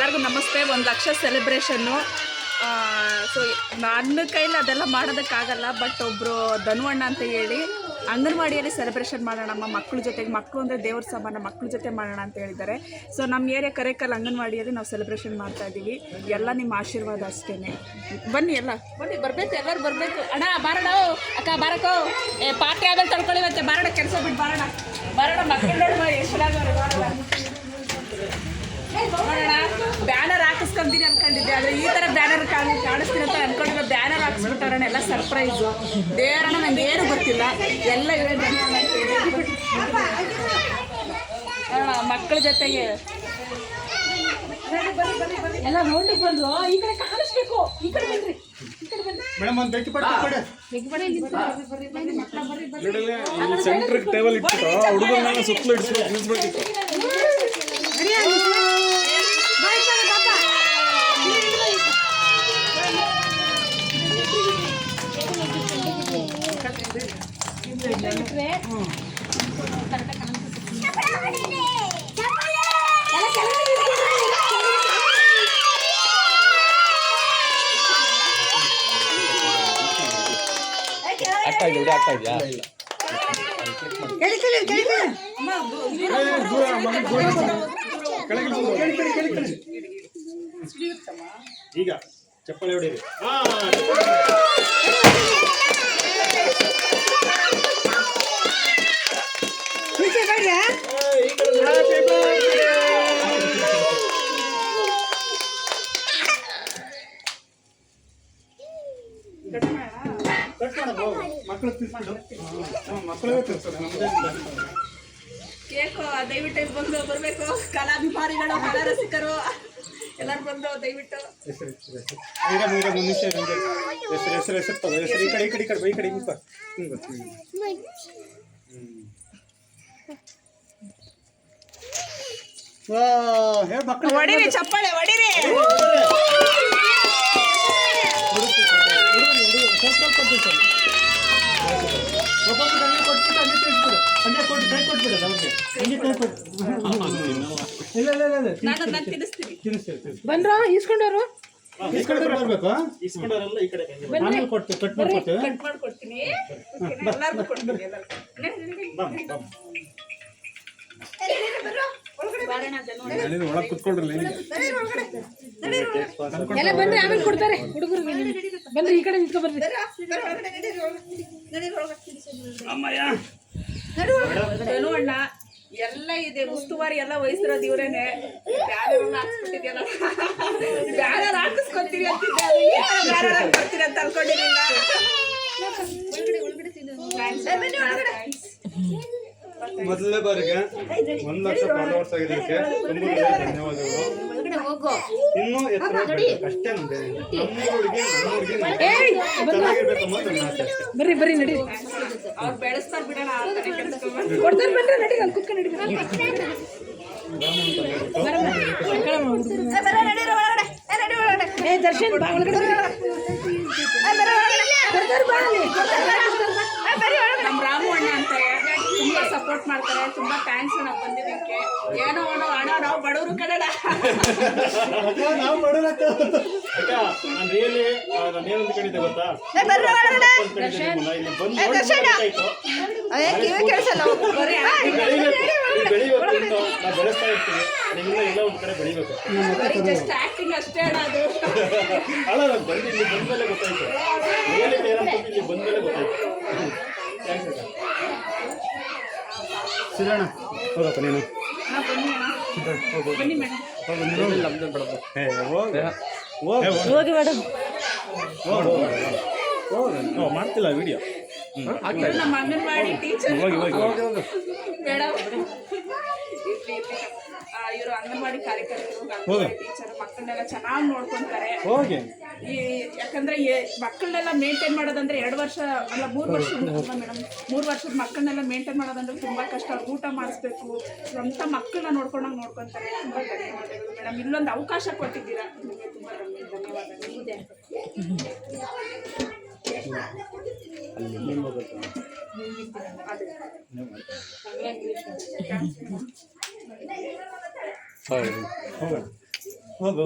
ಎಲ್ಲರಿಗೂ ನಮಸ್ತೆ. 1 ಲಕ್ಷ ಸೆಲೆಬ್ರೇಷನ್ನು. ಸೊ ನನ್ನ ಕೈಲಿ ಅದೆಲ್ಲ ಮಾಡೋದಕ್ಕಾಗಲ್ಲ, ಬಟ್ ಒಬ್ಬರು ಧನುವಣ್ಣ ಅಂತ ಹೇಳಿ ಅಂಗನವಾಡಿಯಲ್ಲಿ ಸೆಲೆಬ್ರೇಷನ್ ಮಾಡೋಣಮ್ಮ ಮಕ್ಕಳ ಜೊತೆಗೆ, ಮಕ್ಕಳು ಅಂದರೆ ದೇವ್ರ ಸಮಾನ, ಮಕ್ಕಳ ಜೊತೆ ಮಾಡೋಣ ಅಂತ ಹೇಳಿದ್ದಾರೆ. ಸೊ ನಮ್ಮ ಏರಿಯಾ ಕರೇಕಲ್ ಅಂಗನವಾಡಿಯಲ್ಲಿ ನಾವು ಸೆಲೆಬ್ರೇಷನ್ ಮಾಡ್ತಾ ಇದ್ದೀವಿ. ಎಲ್ಲ ನಿಮ್ಮ ಆಶೀರ್ವಾದ ಅಷ್ಟೇ. ಬನ್ನಿ, ಎಲ್ಲ ಬನ್ನಿ, ಬರಬೇಕು, ಎಲ್ಲರೂ ಬರಬೇಕು. ಅಣ್ಣ ಬಾರಣ, ಅಕ್ಕ ಬಾರಕೋ, ಪಾರ್ಟಿ ಆಮೇಲೆ ತಡ್ಕೊಳ್ಳಿ, ಮತ್ತೆ ಬಾರಣ, ಕೆಲಸ ಬಿಟ್ಟು ಬಾರಣ, ಮಕ್ಕಳು ನೋಡುವ ಎಷ್ಟು ಬಾರಣ. ನೋಡೋಣ, ಬ್ಯಾನರ್ ಹಾಕಿಸ್ಕೊಂತೀನಿ ಅನ್ಕೊಂಡಿದ್ದೆ, ಆದರೆ ಈ ಥರ ಬ್ಯಾನರ್ ಕಾಣಿಸ್ತೀನಿ ಅಂತ ಅನ್ಕೊಂಡಿಲ್ಲ. ಬ್ಯಾನರ್ ಹಾಕಿಸ್ಬಿಟ್ಟಾರಣ, ಎಲ್ಲ ಸರ್ಪ್ರೈಸು. ದೇವರಣ್ಣ ನನಗೆ ಏನು ಗೊತ್ತಿಲ್ಲ, ಎಲ್ಲ ಮಕ್ಕಳ ಜೊತೆಗೆ ಎಲ್ಲ ನೋಡ್ಲಿಕ್ಕೆ ಬಂದ್ರು. ಈ ಕಡೆ ಕಾಣಿಸ್ಬೇಕು, ಈ ಕಡೆ ಬನ್ರಿ, ಸೆಂಟ್ರಿಗೆ ಟೇಬಲ್ ಇಟ್ಟು ಹುಡುಗರನ್ನ ಸುತ್ತಲೂ ನಿಲ್ಲಿಸ್ಬೇಕಿತ್ತು. ಆಗ್ತಾ ಇದೆಯಾ? ಈಗ ಚಪ್ಪಲಿ ಹೊಡೀರಿ. ಕೇಕು ದಯವಿಟ್ಟು ಬಂದು ಬರಬೇಕು. ಕಲಾಭಿಮಾನಿಗಳು, ಕಲಾ ರಸಿಕರು ಎಲ್ಲರೂ ಬಂದು ದಯವಿಟ್ಟು ಹೊಡಿರಿ, ಚಪ್ಪಾಳೆ ಹೊಡಿರಿ. ಬಂದ್ರ ಇಸ್ಕೊಂಡವ್ರು ಇಸ್ಕೊಂಡವರೆಲ್ಲ ಈ ಕಡೆ ಕಟ್ ಮಾಡ್ಕೊಡ್ತೀನಿ. ಒಳಗೆ ಕುತ್ಕೊಳ್ರಿ. ಎಲ್ಲ ಬಂದ್ರೆ ಆಮೇಲೆ ಕೊಡ್ತಾರೆ ಹುಡುಗರು. ಬಂದ್ರೆ ಈ ಕಡೆ ನಿಂತ್ಕೊ ಬರ್ರಿ. ಧನುವಣ್ಣ ಎಲ್ಲ ಇದೆ, ಉಸ್ತುವಾರಿ ಎಲ್ಲ ವಹಿಸಿರೋದು ಇವರೇನೆ. ಬ್ಯಾನರ್ ಹಾಕ್ಸ್ಬಿಟ್ಟಿದ್ಯಲ್ಲ, ಬ್ಯಾನರ್ ಹಾಕಿಸ್ಕೊತೀವಿ ಅಂತಿದ್ದೆ, ಬ್ಯಾನರ್ ಬರ್ತೀರಿ ಅಂತ ಅನ್ಕೊಂಡಿರಲಿಲ್ಲ. ಮೊದಲನೇ ಬಾರಿಗೆ 1 ಲಕ್ಷ ಫಾಲೋವರ್ಸ್ ಆಗಿದ್ದಕ್ಕೆ ತುಂಬ ಧನ್ಯವಾದಗಳು. ಇನ್ನೂ ಎತ್ತರ ಅಷ್ಟೇ ಚೆನ್ನಾಗಿರ್ಬೇಕಮ್ಮ ನನ್ನ ಆಸೆ. ಬರ್ರಿ ಬರ್ರಿ ನಡಿ, ಅವ್ರು ಬೆಳೆಸ್ತಾರೆ ಬಿಡೋಣ. ಕೊಡ್ತಾರೆ ಬನ್ರಿ, ನಡಿ ಅಲ್ಲಿ ಕುತ್ಕೊಂಡು ನಡಿ. ದರ್ಶನ್ ಬಾ ಒಳಗಡೆ. ನಮ್ಮ ರಾಮು ಅಣ್ಣ ಅಂತ ತುಂಬ ಸಪೋರ್ಟ್ ಮಾಡ್ತಾರೆ. ತುಂಬ ಥ್ಯಾಂಕ್ಸ್ ನಾವು ಬಂದಿದ್ದಕ್ಕೆ. ಏನೋ ಅಣ್ಣ ನಾವು ಬಡವರು ಕನ್ನಡ. ನಾವು ಬಡವ್ರ ಅಕ್ಕ, ನಾನು ರಿಯಲಿ ನಾನೇನೊಂದು ಕಡಿದೆ ಗೊತ್ತಾ, ಇಲ್ಲಿ ಬಂದು ಬೆಳಿಬೇಕು. ನಾವು ಬೆಳೆಸ್ತಾ ಇರ್ತೀವಿ, ನಿಮ್ಮಿಂದ ಎಲ್ಲ ಒಂದು ಕಡೆ ಬೆಳಿಬೇಕು. ಆಕ್ಟಿಂಗ್ ಅಷ್ಟೇ ಅಣ್ಣ ಅದು. ಅಲ್ಲ, ನಾನು ಬಂದು ಇಲ್ಲಿ ಬಂದಮೇಲೆ ಗೊತ್ತಾಯ್ತು, ರಿಯಾಲಿಟಿ ಏನಂತ ಇಲ್ಲಿ ಬಂದಮೇಲೆ ಗೊತ್ತಾಯ್ತು. ಥ್ಯಾಂಕ್ಸ್ ಅಕ್ಕ. ಸಿಗೋಣ, ಹೋಗಪ್ಪ ನೀನು. ಬನ್ನಿ ಮೇಡಮ್. ಹೋಗಿ ಮೇಡಮ್. ಮಾಡ್ತಿಲ್ಲ ವಿಡಿಯೋ. ನಮ್ಮ ಅಂಗನವಾಡಿ ಟೀಚರ್ ಮೇಡಮ್, ಇವರು ಅಂಗನವಾಡಿ ಕಾರ್ಯಕರ್ತರು, ಅಂಗನವಾಡಿ ಟೀಚರ್, ಮಕ್ಕಳನ್ನೆಲ್ಲ ಚೆನ್ನಾಗಿ ನೋಡ್ಕೊಂತಾರೆ. ಯಾಕಂದ್ರೆ ಮಕ್ಕಳನ್ನೆಲ್ಲ ಮೇಂಟೈನ್ ಮಾಡೋದಂದ್ರೆ 2 ವರ್ಷ ಅಲ್ಲ 3 ವರ್ಷ ಮೇಡಮ್, 3 ವರ್ಷದ ಮಕ್ಕಳನ್ನೆಲ್ಲ ಮೇಂಟೈನ್ ಮಾಡೋದಂದ್ರೆ ತುಂಬಾ ಕಷ್ಟ. ಅವ್ರು ಊಟ ಮಾಡಿಸ್ಬೇಕು, ಸ್ವಂತ ಮಕ್ಕಳನ್ನ ನೋಡ್ಕೊಂಡಂಗೆ ನೋಡ್ಕೊತಾರೆ. ತುಂಬ ಧನ್ಯವಾದಗಳು ಮೇಡಮ್, ಇಲ್ಲೊಂದು ಅವಕಾಶ ಕೊಟ್ಟಿದ್ದೀರಾ, ನಿಮಗೆ ತುಂಬ ಧನ್ಯವಾದಗಳು. ಹೋಗು